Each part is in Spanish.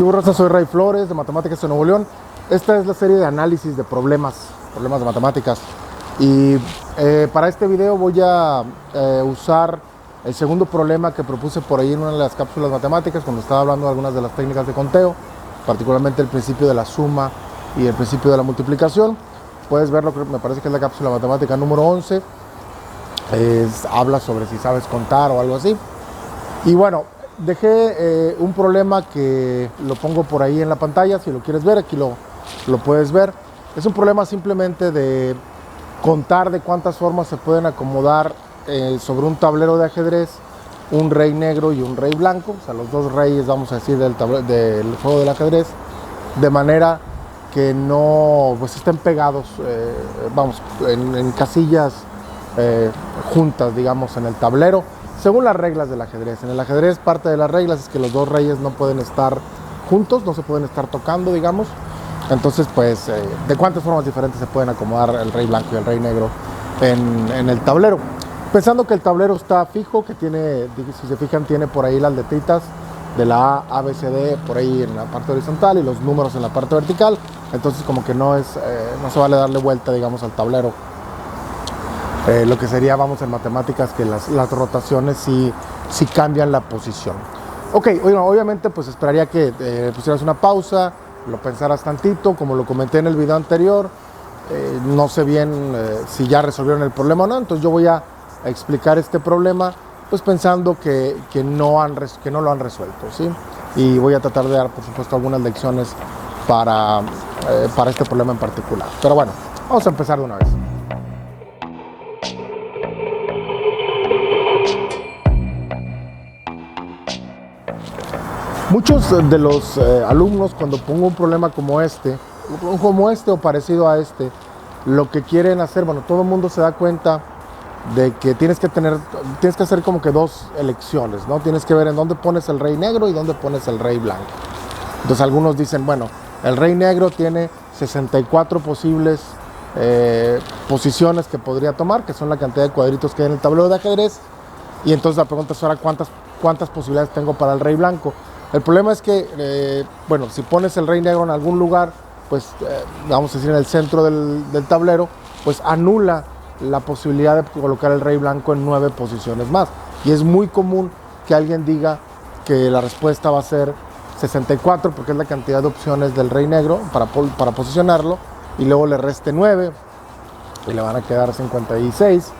¿Qué hubo, raza? Soy Ray Flores, de Matemáticas de Nuevo León. Esta es la serie de análisis de problemas de matemáticas. Y para este video voy a usar el segundo problema que propuse por ahí en una de las cápsulas matemáticas, cuando estaba hablando de algunas de las técnicas de conteo, particularmente el principio de la suma y el principio de la multiplicación. Puedes verlo, me parece que es la cápsula matemática número 11. Habla sobre si sabes contar o algo así. Y bueno, dejé un problema que lo pongo por ahí en la pantalla. Si lo quieres ver, aquí lo puedes ver. Es un problema simplemente de contar de cuántas formas se pueden acomodar sobre un tablero de ajedrez un rey negro y un rey blanco, o sea, los dos reyes, vamos a decir, del juego del ajedrez, de manera que no pues estén pegados, en casillas juntas, digamos, en el tablero, según las reglas del ajedrez. En el ajedrez, parte de las reglas es que los dos reyes no pueden estar juntos, no se pueden estar tocando, digamos. Entonces, pues, ¿de cuántas formas diferentes se pueden acomodar el rey blanco y el rey negro en el tablero? Pensando que el tablero está fijo, que tiene, si se fijan, tiene por ahí las letritas de la A, B, C, D por ahí en la parte horizontal y los números en la parte vertical. Entonces, como que no se vale darle vuelta, digamos, al tablero. Lo que sería, vamos, en matemáticas, que las rotaciones sí cambian la posición. Ok, obviamente pues esperaría que pusieras una pausa, lo pensaras tantito, como lo comenté en el video anterior. No sé bien si ya resolvieron el problema o no, entonces yo voy a explicar este problema pues pensando que no lo han resuelto, ¿sí? Y voy a tratar de dar, por supuesto, algunas lecciones para este problema en particular. Pero bueno, vamos a empezar de una vez. Muchos de los alumnos, cuando pongo un problema como este o parecido a este, lo que quieren hacer, bueno, todo el mundo se da cuenta de que tienes que hacer como que dos elecciones, ¿no? Tienes que ver en dónde pones el rey negro y dónde pones el rey blanco. Entonces algunos dicen, bueno, el rey negro tiene 64 posibles posiciones que podría tomar, que son la cantidad de cuadritos que hay en el tablero de ajedrez, y entonces la pregunta es ahora cuántas posibilidades tengo para el rey blanco. El problema es que, bueno, si pones el rey negro en algún lugar, pues vamos a decir en el centro del tablero, pues anula la posibilidad de colocar el rey blanco en 9 posiciones más. Y es muy común que alguien diga que la respuesta va a ser 64, porque es la cantidad de opciones del rey negro para posicionarlo, y luego le reste 9 y le van a quedar 56,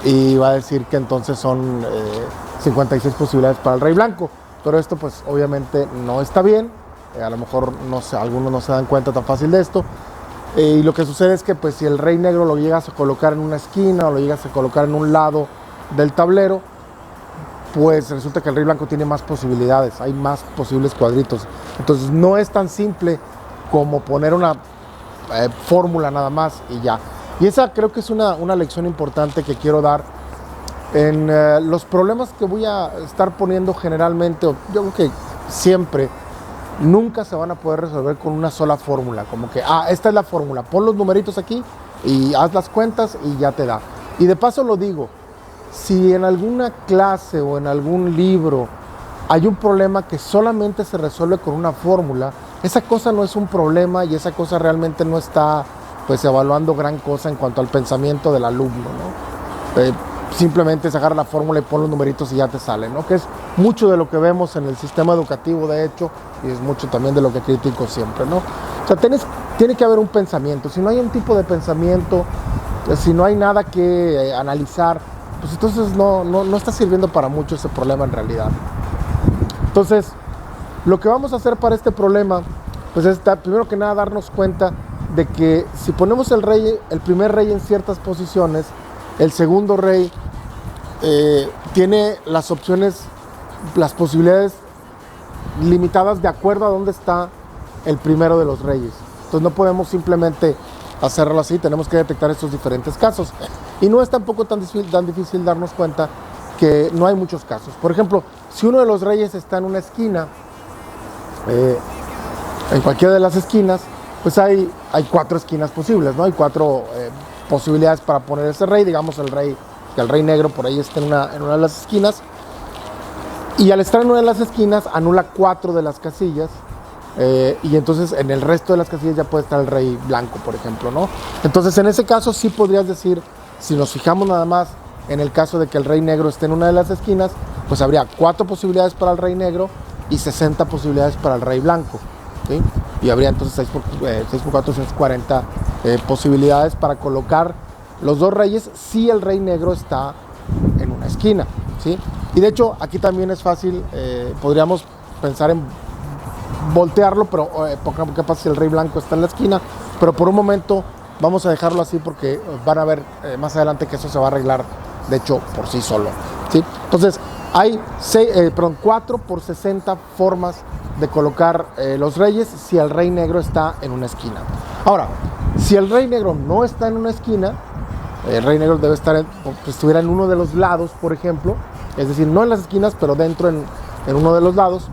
y va a decir que entonces son 56 posibilidades para el rey blanco. Pero esto pues obviamente no está bien. A lo mejor algunos no se dan cuenta tan fácil de esto. Y lo que sucede es que pues si el rey negro lo llegas a colocar en una esquina o lo llegas a colocar en un lado del tablero, pues resulta que el rey blanco tiene más posibilidades, hay más posibles cuadritos. Entonces no es tan simple como poner una fórmula nada más y ya. Y esa creo que es una lección importante que quiero dar en los problemas que voy a estar poniendo generalmente. Yo creo que siempre, nunca se van a poder resolver con una sola fórmula, como que, esta es la fórmula, pon los numeritos aquí y haz las cuentas y ya te da. Y de paso lo digo, si en alguna clase o en algún libro hay un problema que solamente se resuelve con una fórmula, esa cosa no es un problema y esa cosa realmente no está pues evaluando gran cosa en cuanto al pensamiento del alumno, ¿no? Simplemente sacar la fórmula y pon los numeritos y ya te sale, ¿no? Que es mucho de lo que vemos en el sistema educativo, de hecho, y es mucho también de lo que critico siempre, ¿no? O sea, tiene que haber un pensamiento. Si no hay un tipo de pensamiento, si no hay nada que analizar, pues entonces no está sirviendo para mucho ese problema en realidad. Entonces, lo que vamos a hacer para este problema, pues es primero que nada darnos cuenta de que si ponemos el primer rey en ciertas posiciones, el segundo rey tiene las posibilidades limitadas de acuerdo a dónde está el primero de los reyes. Entonces no podemos simplemente hacerlo así, tenemos que detectar estos diferentes casos. Y no es tampoco tan difícil darnos cuenta que no hay muchos casos. Por ejemplo, si uno de los reyes está en una esquina, en cualquiera de las esquinas, pues hay 4 esquinas posibles, ¿no? Hay 4 posibilidades para poner ese rey, digamos que el rey negro por ahí está en una de las esquinas, y al estar en una de las esquinas anula 4 de las casillas y entonces en el resto de las casillas ya puede estar el rey blanco, por ejemplo, ¿no? Entonces en ese caso sí podrías decir, si nos fijamos nada más en el caso de que el rey negro esté en una de las esquinas, pues habría 4 posibilidades para el rey negro y 60 posibilidades para el rey blanco, ¿sí? Y habría entonces 6 por 4, 140 posibilidades para colocar los 2 reyes si el rey negro está en una esquina, ¿sí? Y de hecho aquí también es fácil, podríamos pensar en voltearlo, pero ¿qué pasa si el rey blanco está en la esquina? Pero por un momento vamos a dejarlo así porque van a ver más adelante que eso se va a arreglar, de hecho, por sí solo, ¿sí? Entonces hay 4 por 60 formas de colocar los reyes si el rey negro está en una esquina. Ahora, si el rey negro no está en una esquina, el rey negro debe estar, estuviera en uno de los lados, por ejemplo, es decir, no en las esquinas, pero dentro en uno de los lados.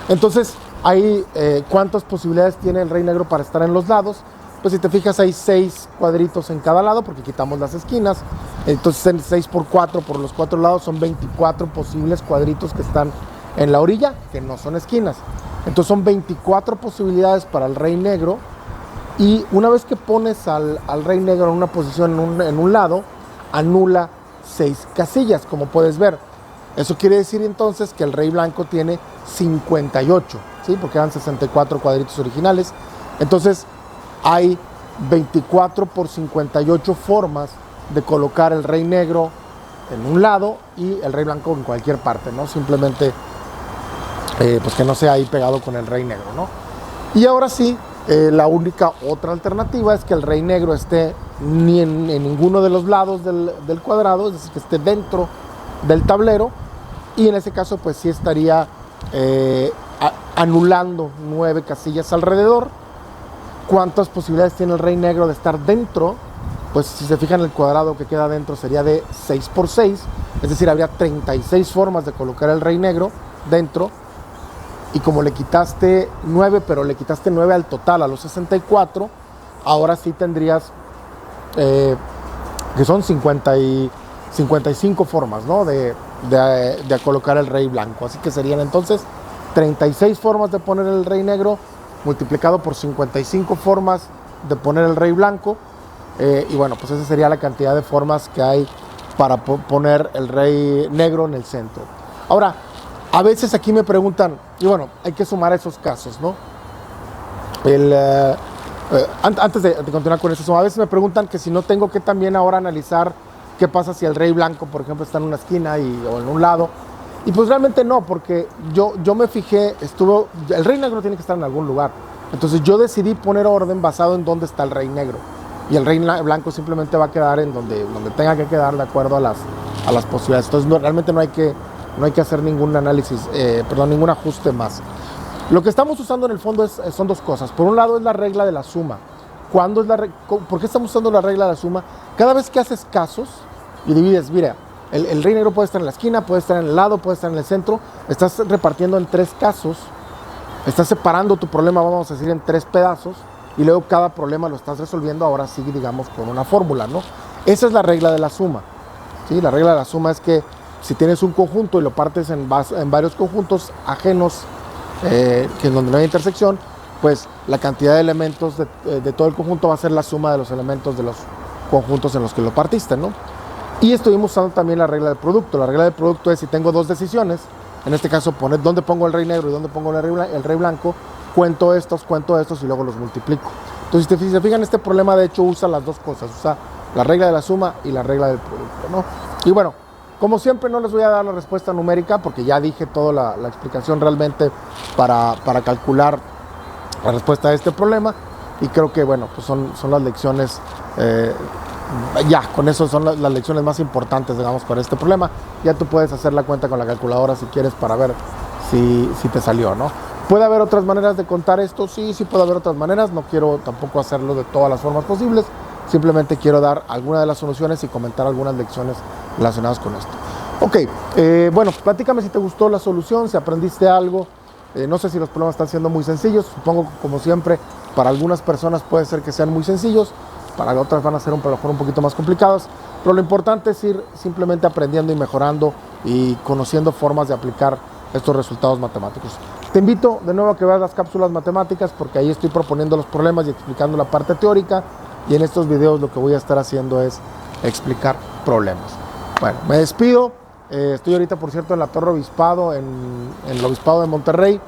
Entonces, hay ¿cuántas posibilidades tiene el rey negro para estar en los lados? Pues si te fijas, hay 6 cuadritos en cada lado, porque quitamos las esquinas. Entonces, 6 por 4 por los 4 lados son 24 posibles cuadritos que están en la orilla, que no son esquinas. Entonces, son 24 posibilidades para el rey negro. Y una vez que pones al rey negro en una posición en un lado, anula 6 casillas, como puedes ver. Eso quiere decir entonces que el rey blanco tiene 58, ¿sí? Porque eran 64 cuadritos originales. Entonces hay 24 por 58 formas de colocar el rey negro en un lado y el rey blanco en cualquier parte, ¿no? Simplemente pues que no sea ahí pegado con el rey negro, ¿no? Y ahora sí, la única otra alternativa es que el rey negro esté ni en ninguno de los lados del cuadrado, es decir, que esté dentro del tablero, y en ese caso pues sí estaría anulando 9 casillas alrededor. ¿Cuántas posibilidades tiene el rey negro de estar dentro? Pues si se fijan, el cuadrado que queda dentro sería de 6 por 6, es decir, habría 36 formas de colocar el rey negro dentro. Y como le quitaste 9, pero le quitaste 9 al total, a los 64, ahora sí tendrías que son 55 formas, ¿no? de colocar el rey blanco. Así que serían entonces 36 formas de poner el rey negro multiplicado por 55 formas de poner el rey blanco. Y bueno, pues esa sería la cantidad de formas que hay para poner el rey negro en el centro. Ahora, a veces aquí me preguntan, y bueno, hay que sumar esos casos, ¿no? Antes de continuar con eso, a veces me preguntan que si no tengo que también ahora analizar qué pasa si el rey blanco, por ejemplo, está en una esquina o en un lado. Y pues realmente no, porque yo me fijé, el rey negro tiene que estar en algún lugar. Entonces yo decidí poner orden basado en dónde está el rey negro. Y el rey blanco simplemente va a quedar en donde tenga que quedar de acuerdo a las posibilidades. Entonces realmente no hay que hacer ningún análisis, ningún ajuste más. Lo que estamos usando en el fondo son 2 cosas. Por un lado es la regla de la suma. ¿Por qué estamos usando la regla de la suma? Cada vez que haces casos y divides, mira, el rey negro puede estar en la esquina, puede estar en el lado, puede estar en el centro, estás repartiendo en 3 casos, estás separando tu problema, vamos a decir, en 3 pedazos, y luego cada problema lo estás resolviendo ahora sí, digamos, con una fórmula, ¿no? Esa es la regla de la suma, ¿sí? La regla de la suma es que si tienes un conjunto y lo partes en varios conjuntos ajenos, que en donde no hay intersección, pues la cantidad de elementos de todo el conjunto va a ser la suma de los elementos de los conjuntos en los que lo partiste, ¿no? Y estuvimos usando también la regla del producto. La regla del producto es si tengo 2 decisiones, en este caso poner dónde pongo el rey negro y dónde pongo el rey blanco, cuento estos y luego los multiplico. Entonces, si se fijan, este problema de hecho usa las 2 cosas, usa la regla de la suma y la regla del producto, ¿no? Y bueno, como siempre no les voy a dar la respuesta numérica porque ya dije toda la explicación realmente para calcular la respuesta a este problema, y creo que bueno, pues son las lecciones, ya con eso son las lecciones más importantes, digamos, para este problema. Ya tú puedes hacer la cuenta con la calculadora si quieres para ver si te salió, ¿no? ¿Puede haber otras maneras de contar esto? Sí puede haber otras maneras. No quiero tampoco hacerlo de todas las formas posibles. Simplemente quiero dar algunas de las soluciones y comentar algunas lecciones relacionadas con esto. Ok, bueno, platícame si te gustó la solución, si aprendiste algo. No sé si los problemas están siendo muy sencillos. Supongo que, como siempre, para algunas personas puede ser que sean muy sencillos, para otras van a ser a lo mejor un poquito más complicados. Pero lo importante es ir simplemente aprendiendo y mejorando y conociendo formas de aplicar estos resultados matemáticos. Te invito de nuevo a que veas las cápsulas matemáticas porque ahí estoy proponiendo los problemas y explicando la parte teórica, y en estos videos lo que voy a estar haciendo es explicar problemas. Bueno, me despido. Estoy ahorita, por cierto, en la Torre Obispado, en el Obispado de Monterrey.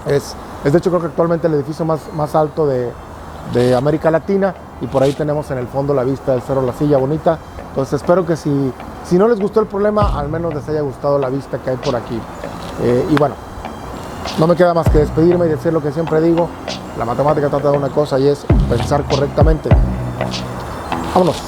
Es de hecho, creo que actualmente el edificio más alto de América Latina, y por ahí tenemos en el fondo la vista del Cerro La Silla bonita. Entonces espero que si no les gustó el problema, al menos les haya gustado la vista que hay por aquí. Y bueno, no me queda más que despedirme y decir lo que siempre digo: la matemática trata de una cosa, y es pensar correctamente. Vámonos.